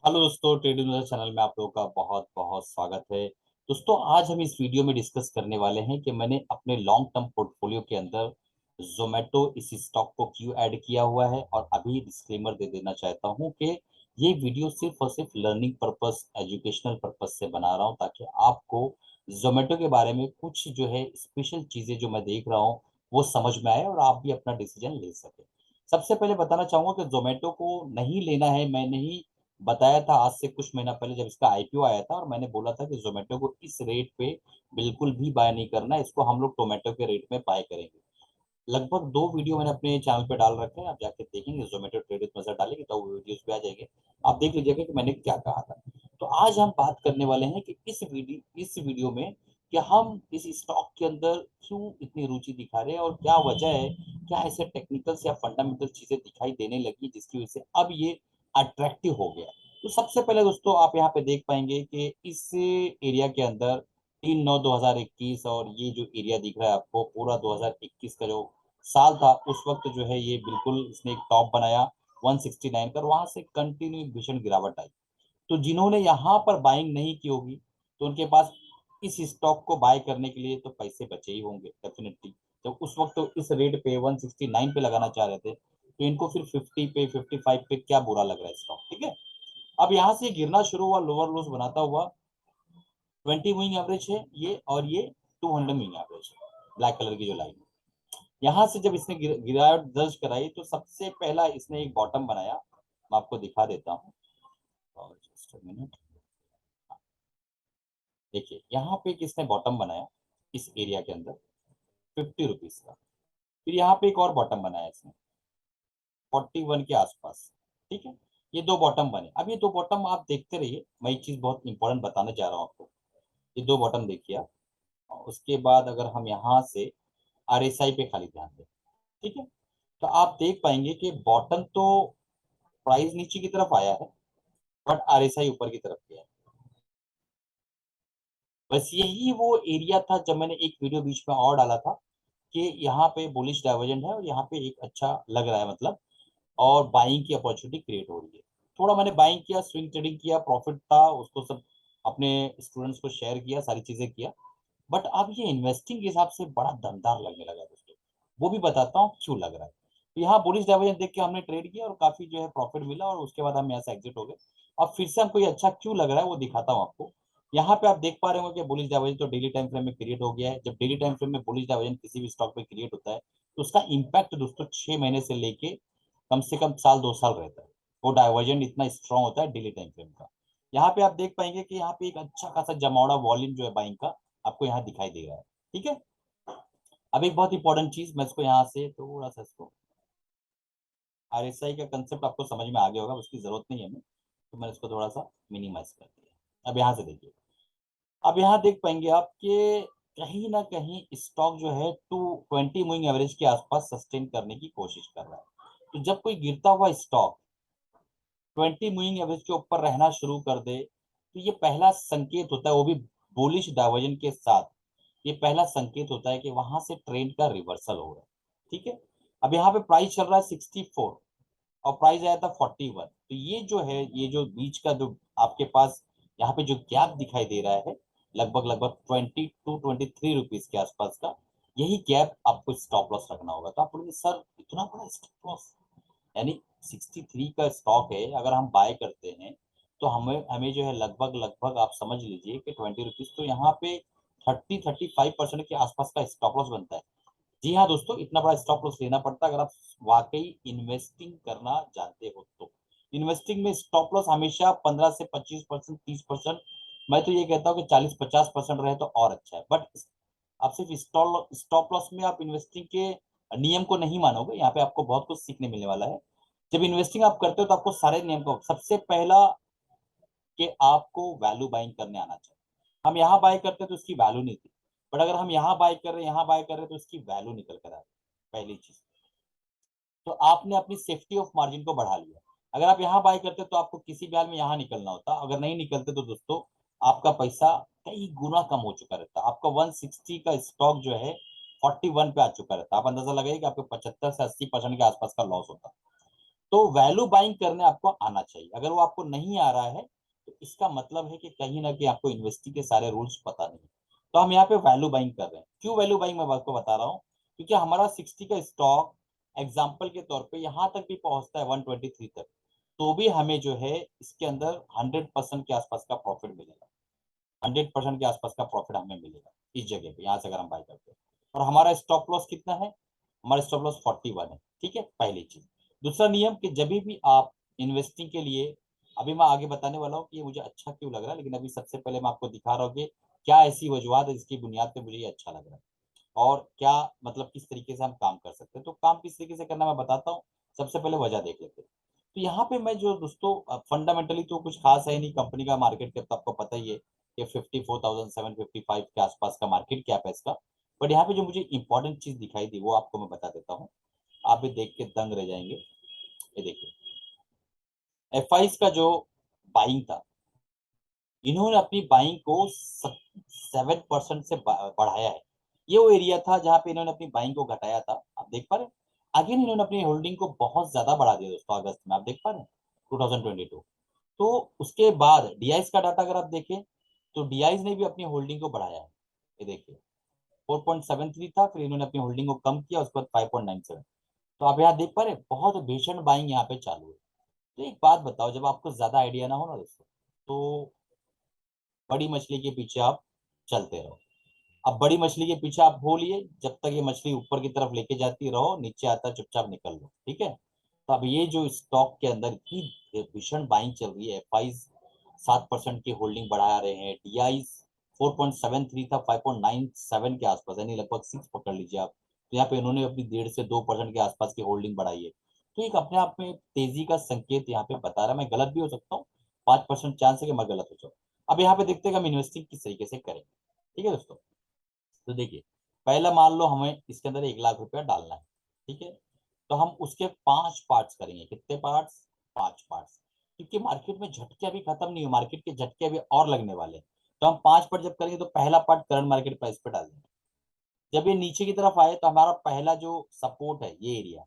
Hello दोस्तों, trading channel में आप लोगों का बहुत बहुत स्वागत है। दोस्तों, आज हम इस वीडियो में डिस्कस करने वाले हैं कि मैंने अपने लॉन्ग टर्म पोर्टफोलियो के अंदर जोमेटो इस स्टॉक को क्यों ऐड किया हुआ है। और अभी डिस्क्लेमर दे देना चाहता हूं कि ये वीडियो सिर्फ और सिर्फ लर्निंग पर्पस, एजुकेशनल पर्पस से बना रहा हूं, ताकि आपको जोमेटो के बारे में कुछ जो है स्पेशल चीजें जो मैं देख रहा हूँ वो समझ में आए और आप भी अपना डिसीजन ले सके। सबसे पहले बताना चाहूंगा कि जोमेटो को नहीं लेना है। मैंने ही बताया था आज से कुछ महीना पहले जब इसका आईपीओ आया था, और मैंने बोला था कि जोमेटो को इस रेट पे बिल्कुल भी बाय नहीं करना है, इसको हम लोग टोमेटो के रेट में बाय करेंगे। लगभग 2 वीडियो मैंने अपने चैनल पे डाल रखे हैं, आप जाके देखेंगे, जोमेटो ट्रेड नजर डालेंगे तो वो वीडियोस पे आ जाएंगे। आप देख लीजिएगा कि मैंने क्या कहा था। तो आज हम बात करने वाले हैं कि इस वीडियो में कि हम इस स्टॉक के अंदर क्यों इतनी रुचि दिखा रहे हैं और क्या वजह है। क्या ऐसे टेक्निकल्स या फंडामेंटल चीजें दिखाई देने लगी जिसकी वजह से अब ये अट्रैक्टिव हो गया। तो सबसे पहले दोस्तों, आप यहाँ पे देख पाएंगे कि इस एरिया के अंदर 3/9/2021, और ये जो एरिया दिख रहा है आपको पूरा 2021 का जो साल था, उस वक्त जो है ये बिल्कुल इसने एक टॉप बनाया 169 कर, वहां से कंटिन्यू भीषण गिरावट आई। तो जिन्होंने यहाँ पर बाइंग नहीं की होगी, तो उनके पास इस स्टॉक को बाय करने के लिए तो पैसे बचे ही होंगे डेफिनेटली। तो उस वक्त तो इस रेट पे 169 पे लगाना चाह रहे थे, तो इनको फिर 50 पे 55 पे क्या बुरा लग रहा है स्टॉक, ठीक है। अब यहाँ से गिरना शुरू हुआ, लोअर लोस बनाता हुआ। 20 मूविंग एवरेज है ये, और ये 200 मूविंग एवरेज है, ब्लैक कलर की जो लाइन है। यहाँ से जब इसने गिरावट दर्ज कराई, तो सबसे पहला इसने एक बॉटम बनाया। मैं आपको दिखा देता हूँ, और जस्ट मिनट। देखिए यहाँ पे किसने बॉटम बनाया इस एरिया के अंदर, 50 रुपीज का। फिर यहाँ पे एक और बॉटम बनाया इसने 41 के आसपास, ठीक है। ये दो बॉटम बने। अब ये दो बॉटम आप देखते रहिए, मैं एक चीज बहुत इंपॉर्टेंट बताने जा रहा हूँ आपको। ये दो बॉटम देखिए आप। उसके बाद अगर हम यहाँ से आरएसआई पे खाली ध्यान दें, ठीक है, तो आप देख पाएंगे कि बॉटम तो प्राइस नीचे की तरफ आया है, बट आरएसआई ऊपर की तरफ गया है। बस यही वो एरिया था जब मैंने एक वीडियो बीच में और डाला था कि यहाँ पे बुलिश डाइवर्जेंट है और यहाँ पे एक अच्छा लग रहा है, मतलब, और बाइंग की अपॉर्चुनिटी क्रिएट हो रही है। थोड़ा मैंने बाइंग किया, स्विंग ट्रेडिंग किया, प्रॉफिट था उसको सब अपने स्टूडेंट्स को शेयर किया, सारी चीजें किया। बट अब ये इन्वेस्टिंग के हिसाब से बड़ा दमदार लगने लगा है दोस्तों। वो भी बताता हूँ क्यों लग रहा है। तो यहाँ बुलिश डाइवर्जेंस देख के हमने ट्रेड किया और काफी जो है प्रॉफिट मिला, और उसके बाद हम यहाँ से एग्जिट हो गए। अब फिर से हमको ये अच्छा क्यों लग रहा है वो दिखाता हूँ आपको। यहाँ पे आप देख पा रहे होंगे कि बुलिश डाइवर्जेंस तो डेली टाइम फ्रेम में क्रिएट हो गया है। जब डेली टाइम फ्रेम में बुलिश डाइवर्जेंस किसी भी स्टॉक पे क्रिएट होता है, तो उसका इम्पैक्ट दोस्तों 6 महीने से कम साल 2 साल रहता है। वो डाइवर्जेंट इतना स्ट्रांग होता है डेली टाइम फ्रेम का। यहाँ पे आप देख पाएंगे कि यहाँ पे एक अच्छा खासा जमावड़ा वॉल्यूम जो है बाइंग का आपको यहाँ दिखाई दे रहा है, ठीक है। अब एक बहुत इंपॉर्टेंट चीज, मैं इसको यहाँ से थोड़ा सा इसको, आरएसआई का कंसेप्ट आपको समझ में आ गया होगा, उसकी जरूरत नहीं है हमें, तो मैंने इसको थोड़ा सा मिनिमाइज कर दिया। अब यहाँ से देखिए, अब यहाँ देख पाएंगे आप कि कहीं ना कहीं स्टॉक जो है 220 मूविंग एवरेज के आसपास सस्टेन करने की कोशिश कर रहा है। तो जब कोई गिरता हुआ स्टॉक 20 मूविंग एवरेज के ऊपर रहना शुरू कर दे, तो ये पहला संकेत होता है, वो भी बुलिश डाइवर्जन के साथ, ये पहला संकेत होता है कि वहां से ट्रेंड का रिवर्सल हो रहा है, ठीक है। अब यहाँ पे प्राइस चल रहा है 64, और प्राइस आया था 41। तो ये जो है, ये जो बीच का जो आपके पास यहाँ पे जो गैप दिखाई दे रहा है, लगभग लगभग 22-23 रुपीज के आसपास का, यही गैप आपको स्टॉप लॉस रखना होगा। तो आप बोलेंगे सर इतना बड़ा स्टॉप लॉस, यानी 63 का स्टॉक है, अगर हम बाय करते हैं तो हमें हमें जो है लगभग लगभग आप समझ लीजिए कि 20 रुपीज, तो यहाँ पे 30-35% के आसपास का स्टॉप लॉस बनता है। जी हाँ दोस्तों, इतना बड़ा स्टॉप लॉस लेना पड़ता है अगर आप वाकई इन्वेस्टिंग करना जानते हो तो। इन्वेस्टिंग में स्टॉप लॉस हमेशा 15 से 25%, 30%, मैं तो ये कहता हूँ कि 40-50% रहे तो और अच्छा है। बट आप सिर्फ स्टॉप लॉस में आप इन्वेस्टिंग के नियम को नहीं मानोगे, यहाँ पे आपको बहुत कुछ सीखने मिलने वाला है। जब इन्वेस्टिंग आप करते हो तो आपको सारे नियम को, सबसे पहला कि आपको वैल्यू बाइंग करने आना चाहिए। हम यहाँ बाय करते तो उसकी वैल्यू नहीं थी, बट अगर हम यहाँ बाय कर रहे हैं, यहाँ बाय कर रहे हैं, तो उसकी वैल्यू निकल कर आ रही है, पहली चीज। तो आपने अपनी सेफ्टी ऑफ मार्जिन को बढ़ा लिया। अगर आप यहाँ बाय करते तो आपको किसी भी हाल में यहाँ निकलना होता, अगर नहीं निकलते तो दोस्तों आपका पैसा कई गुना कम हो चुका रहता। आपका 160 का स्टॉक जो है 41 पे आ चुका रहता। आप अंदाजा लगाइए कि आपको 75 से 80% के आसपास का लॉस होता। तो वैल्यू बाइंग करने आपको आना चाहिए। अगर वो आपको नहीं आ रहा है तो इसका मतलब है कि कहीं ना कहीं आपको इन्वेस्टिंग के सारे रूल्स पता नहीं। तो हम यहाँ पे वैल्यू बाइंग कर रहे हैं। क्यों वैल्यू बाइंग मैं आपको बता रहा हूँ, क्योंकि हमारा 60 का स्टॉक एग्जाम्पल के तौर पे यहाँ तक भी पहुंचता है 123 तक, तो भी हमें जो है इसके अंदर 100% के आसपास का प्रॉफिट मिलेगा। 100% के आसपास का प्रॉफिट हमें मिलेगा इस जगह पे, यहाँ से अगर हम बाय करते हैं। और हमारा स्टॉप लॉस कितना है, हमारा स्टॉप लॉस 41 है। ठीक है, पहली चीज। दूसरा नियम कि जब भी आप इन्वेस्टिंग के लिए, अभी मैं आगे बताने वाला हूँ कि ये मुझे अच्छा क्यों लग रहा है, लेकिन अभी सबसे पहले मैं आपको दिखा रहा हूँ कि क्या ऐसी वजूहत है जिसकी बुनियाद पे मुझे ये अच्छा लग रहा है, और क्या मतलब किस तरीके से हम काम कर सकते हैं। तो काम किस तरीके से करना मैं बताता हूँ। सबसे पहले वजह देख लेते हैं। तो यहाँ पे मैं जो दोस्तों फंडामेंटली तो कुछ खास है नहीं, कंपनी का मार्केट कैप तो आपको पता ही है कि 54,755 के आसपास का मार्केट कैप है इसका। बट यहाँ पे जो मुझे इंपॉर्टेंट चीज दिखाई दी वो आपको मैं बता देता हूँ, आप भी देख के दंग रह जाएंगे। ये देखिए, एफ का जो बाइंग था, इन्होंने अपनी बाइंग को 7% से बढ़ाया है। ये वो एरिया था जहां पे इन्होंने अपनी बाइंग को घटाया था, आप देख पा रहे हैं। अगेन इन्होंने अपनी होल्डिंग को बहुत ज्यादा बढ़ा दिया दोस्तों अगस्त में, आप देख पा रहे हैं 2022। तो उसके बाद डीआईस का डाटा अगर आप देखें तो डीआईस ने भी अपनी होल्डिंग को बढ़ाया है। ये देखिए, 4.73 था, फिर इन्होंने अपनी होल्डिंग को कम किया, उसके बाद 5.97। तो आप यहाँ देख पा रहे हैं बहुत भीषण बाइंग यहाँ पे चालू है। तो एक बात बताओ, जब आपको ज्यादा आइडिया ना हो ना दोस्तों, तो बड़ी मछली के पीछे आप चलते रहो। अब बड़ी मछली के पीछे आप हो लिए, जब तक ये मछली ऊपर की तरफ लेके जाती रहो, नीचे आता चुपचाप निकल लो, ठीक है। तो अब ये जो स्टॉक के अंदर इतनी भीषण बाइंग चल रही है, एफआईज 7% की होल्डिंग बढ़ा रहे हैं, डीआई 4.73 था 5.97 के आसपास, यानी लगभग 6 पकड़ लीजिए आप। तो यहाँ पे इन्होंने अपनी 1.5 से 2% के आसपास की होल्डिंग बढ़ाई है। तो एक अपने आप में तेजी का संकेत यहाँ पे बता रहा है। मैं गलत भी हो सकता हूँ, 5% चांस है कि मैं गलत हो जाऊँ। अब यहाँ पे देखते हैं कि हम इन्वेस्टिंग किस तरीके से करेंगे। ठीक है दोस्तों, तो देखिए, पहला मान लो हमें इसके अंदर 1 लाख रुपया डालना है। ठीक है, तो हम उसके 5 पार्ट्स करेंगे। कितने पार्ट्स, 5 पार्ट्स। क्योंकि मार्केट में झटके अभी खत्म नहीं हुए, मार्केट के झटके अभी और लगने वाले हैं। तो हम 5 पार्ट जब करेंगे तो पहला पार्ट करंट मार्केट प्राइस पे डाल देंगे। जब ये नीचे की तरफ आए तो हमारा पहला जो सपोर्ट है ये एरिया,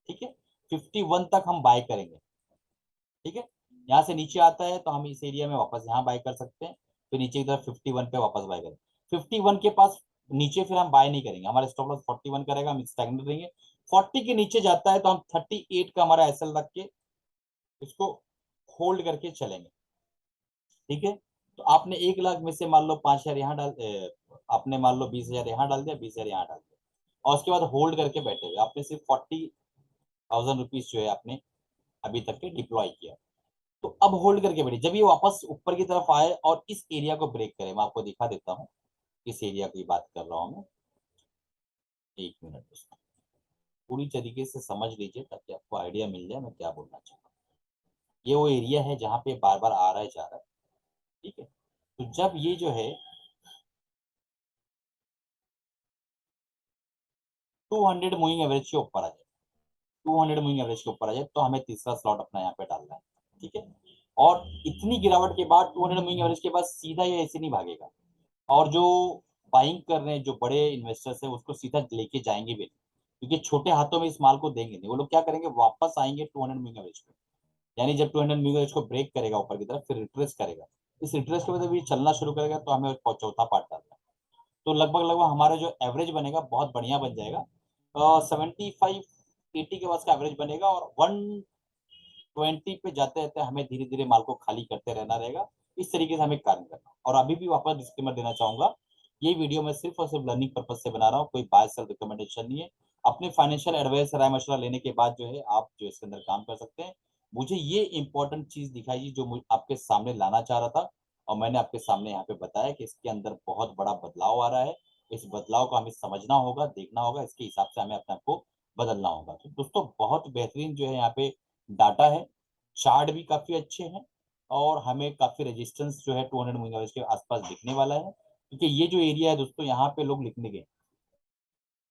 ठीक है, 51 तक हम बाय करेंगे। ठीक है, यहाँ से नीचे आता है तो हम इस एरिया में वापस यहाँ बाय कर सकते हैं, फिर नीचे की तरफ 51 पे वापस बाय करें। 51 के पास नीचे फिर हम बाय नहीं करेंगे, हमारा स्टॉप लॉस 41 करेगा, हम स्टैग्नेट रहेंगे। 40 के नीचे जाता है तो हम 38 का हमारा एसएल रख के इसको होल्ड करके चलेंगे। ठीक है, तो आपने 1 लाख में से मान लो 5,000 यहाँ आपने मान लो 20,000 यहाँ डाल दिया, 20,000 यहाँ डाल दिया, और उसके बाद होल्ड करके बैठे हुए आपने सिर्फ 40,000 रुपीज जो है आपने अभी तक के डिप्लॉय किया। तो अब होल्ड करके बैठे, जब ये वापस ऊपर की तरफ आए और इस एरिया को ब्रेक करे, मैं आपको दिखा देता हूँ किस एरिया की बात कर रहा हूँ मैं। 1 मिनट दोस्तों, पूरी तरीके से समझ लीजिए ताकि आपको आइडिया मिल जाए मैं क्या बोलना चाहता हूँ। ये वो एरिया है जहाँ पे बार बार आ रहा है जा रहा है। ठीक है, तो जब ये जो है 200 मूविंग एवरेज के ऊपर आ जाए, 200 मूविंग एवरेज के ऊपर आ जाए, तो हमें तीसरा स्लॉट अपना यहाँ पे डालना है। ठीक है, और इतनी गिरावट के बाद 200 मूविंग एवरेज के बाद सीधा ये ऐसे नहीं भागेगा, और जो बाइंग कर रहे हैं जो बड़े इन्वेस्टर्स है उसको सीधा लेके जाएंगे भी नहीं, क्योंकि छोटे हाथों में इस माल को देंगे नहीं। वो लोग क्या करेंगे, वापस आएंगे 200 मूविंग एवरेज पे, यानी जब 200 मूविंग एवरेज को ब्रेक करेगा ऊपर की तरफ, फिर रिट्रेस करेगा। इस रिट्रेस के बाद भी चलना शुरू करेगा, तो हमें चौथा पार्ट डालना है। तो लगभग लगभग हमारा जो एवरेज बनेगा बहुत बढ़िया बन जाएगा। 75-80 के पास का एवरेज बनेगा, और 120 पे जाते रहते हमें धीरे धीरे माल को खाली करते रहना रहेगा। इस तरीके से हमें कार्य करना। और अभी भी वापस डिस्क्लेमर देना चाहूंगा, ये वीडियो मैं सिर्फ और सिर्फ लर्निंग पर्पज से बना रहा हूँ, कोई बाय सेल रिकमेंडेशन नहीं है। अपने फाइनेंशियल एडवाइस राय मशवरा लेने के बाद जो है आप जो इसके अंदर काम कर सकते हैं। मुझे ये इंपॉर्टेंट चीज दिखाई जो आपके सामने लाना चाह रहा था, और मैंने आपके सामने यहाँ पे बताया कि इसके अंदर बहुत बड़ा बदलाव आ रहा है। इस बदलाव को हमें समझना होगा, देखना होगा, इसके हिसाब से हमें अपने आप को बदलना होगा। तो दोस्तों बहुत बेहतरीन जो है यहाँ पे डाटा है, चार्ट भी काफी अच्छे हैं, और हमें काफी रेजिस्टेंस जो है 200 मूविंग एवरेज के आसपास दिखने वाला है। क्योंकि ये जो एरिया है दोस्तों, यहाँ पे लोग लिखने गए,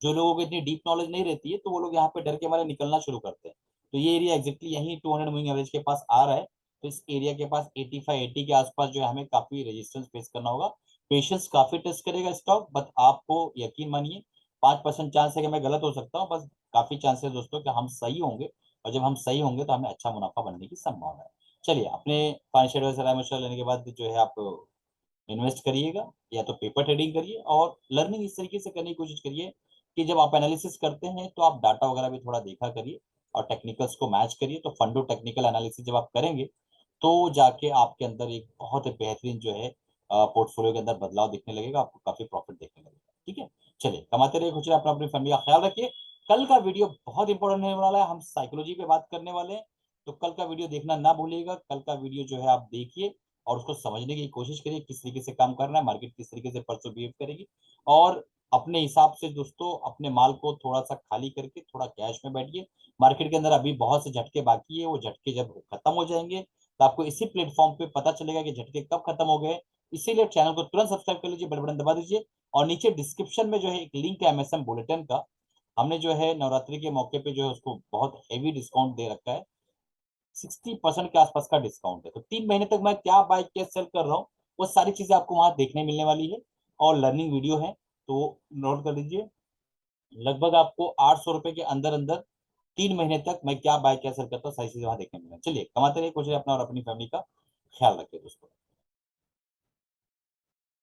जो लोगों को इतनी डीप नॉलेज नहीं रहती है तो वो लोग यहाँ पे डर के मारे निकलना शुरू करते हैं। तो ये एरिया एग्जैक्टली यही 200 मूविंग एवरेज के पास आ रहा है। तो इस एरिया के पास 85-80 के आसपास जो है हमें काफी रेजिस्टेंस फेस करना होगा। पेशेंस काफी टेस्ट करेगा स्टॉक, बट आपको यकीन मानिए 5% चांस है कि मैं गलत हो सकता हूँ, बस काफी चांसेस दोस्तों कि हम सही होंगे। और जब हम सही होंगे तो हमें अच्छा मुनाफा बनने की संभावना है। चलिए, अपने फाइनेंशियल एडवाइजर राय मशवरा लेने के बाद जो है आप इन्वेस्ट करिएगा, या तो पेपर ट्रेडिंग करिए, और लर्निंग इस तरीके से करने की कोशिश करिए कि जब आप एनालिसिस करते हैं तो आप डाटा वगैरह भी थोड़ा देखा करिए और टेक्निकल्स को मैच करिए। तो फंडो टेक्निकल एनालिसिस जब आप करेंगे तो जाके आपके अंदर एक बहुत बेहतरीन जो है पोर्टफोलियो के अंदर बदलाव दिखने लगेगा, आपको काफी प्रॉफिट देखने लगेगा। ठीक है, चलिए, कमाते रहिए, खुश रहिए, अपना अपनी फैमिली का ख्याल रखिए। कल का वीडियो बहुत इंपॉर्टेंट होने वाला है, हम साइकोलॉजी पे बात करने वाले हैं, तो कल का वीडियो देखना ना भूलिएगा। कल का वीडियो जो है आप देखिए और उसको समझने की कोशिश करिए, किस तरीके से काम करना है, मार्केट किस तरीके से परसों बिहेव करेगी, और अपने हिसाब से दोस्तों अपने माल को थोड़ा सा खाली करके थोड़ा कैश में बैठिए। मार्केट के अंदर अभी बहुत से झटके बाकी है, वो झटके जब खत्म हो जाएंगे तो आपको इसी प्लेटफॉर्म पे पता चलेगा कि झटके कब खत्म हो गए। इसीलिए चैनल को तुरंत सब्सक्राइब कर लीजिए, बेल बटन दबा दीजिए, और नीचे डिस्क्रिप्शन में जो है एक लिंक है एमएसएम बुलेटिन का। हमने जो है नवरात्रि के मौके पे जो है उसको बहुत हेवी डिस्काउंट दे रखा है, 60% के आसपास का डिस्काउंट है। तो 3 महीने तक मैं क्या बाय क्या सेल कर रहा हूँ, वो सारी चीजें आपको वहां देखने मिलने वाली है, और लर्निंग वीडियो है, तो नोट कर लीजिए। लगभग आपको 800 रुपए के अंदर अंदर 3 महीने तक मैं क्या बाय क्या सेल करता हूँ, सारी चीजें वहां देखने मिलेंगी। चलिए, कमाते रहिए, कुछ अपना और अपनी फैमिली का ख्याल रखिए दोस्तों।